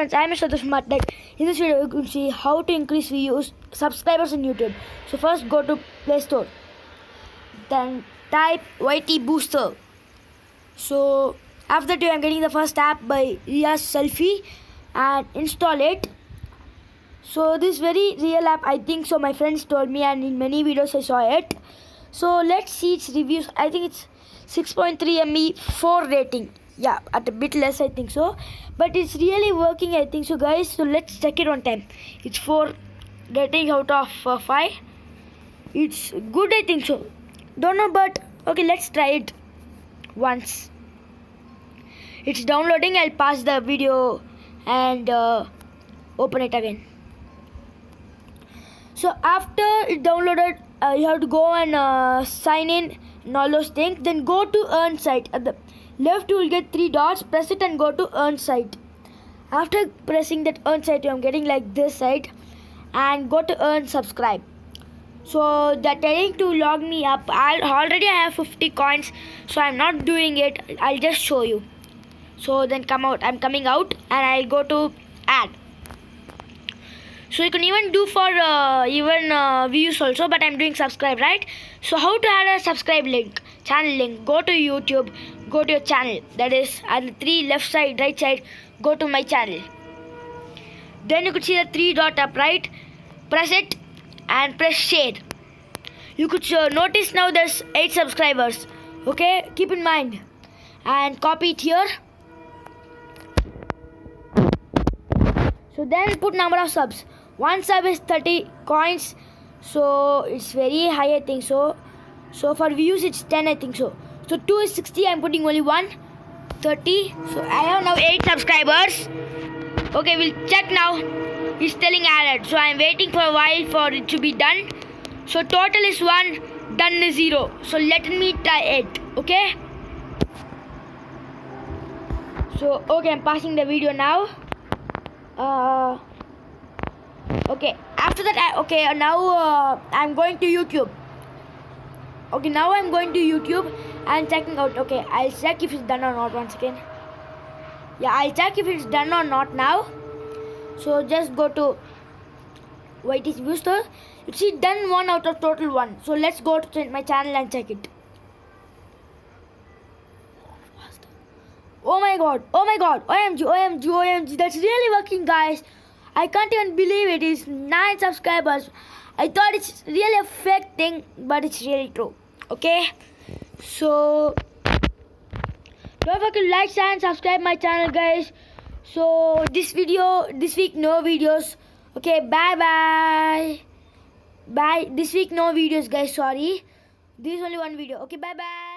friends, I am Mr. Smarttech. In this video, you can see how to increase views, subscribers in YouTube. So first, go to Play Store. Then type YT Booster. So after that, I am getting the first app by Ria's Selfie and install it. So this very real app, I think so. My friends told me, and in many videos I saw it. So let's see its reviews. I think it's 6.3 MB 4 rating. Yeah, at a bit less I think so, but it's really working I think so, guys. So let's check it one time. It's 4 rating out of 5. It's good I think so. Don't know, but okay, let's try it once. It's downloading. I'll pause the video and open it again. So after it downloaded, you have to go and sign in and all those things. Then go to earn site. At the left you will get 3 dots. Press it and go to earn site. After pressing that earn site, I'm getting like this site, and go to earn subscribe. So they're telling to log me up. Already I have 50 coins, so I'm not doing it. I'll just show you. So then come out. I'm coming out and I'll go to add. So you can even do for views also, but I'm doing subscribe, right? So how to add a subscribe link, channel link? Go to YouTube, go to your channel. That is at the 3 left side, right side. Go to my channel. Then you could see the 3 dot up, right? Press it and press share. You could notice now there's 8 subscribers. Okay, keep in mind and copy it here. So then put number of subs. 1 sub is 30 coins, so it's very high I think so. So for views it's 10 I think so. So 2 is 60. I'm putting only 1, 30. So I have now 8 subscribers. Okay, we'll check now. It's telling added. So I'm waiting for a while for it to be done. So total is 1, done is 0. So let me try it. Okay. So okay, I'm passing the video now. Okay, after that now I'm going to YouTube. Okay, now I'm going to YouTube and checking out. Okay, I'll check if it's done or not once again. Yeah, I'll check if it's done or not now. So just go to YT Booster. You see done 1 out of total 1. So let's go to my channel and check it. Oh my god, OMG, that's really working, guys. I can't even believe it is 9 subscribers. I thought it's really a fake thing, but it's really true. Okay, so don't forget to like, share and subscribe my channel, guys. So this week no videos. Okay, bye. This week no videos, guys, sorry. This is only one video. Okay, bye.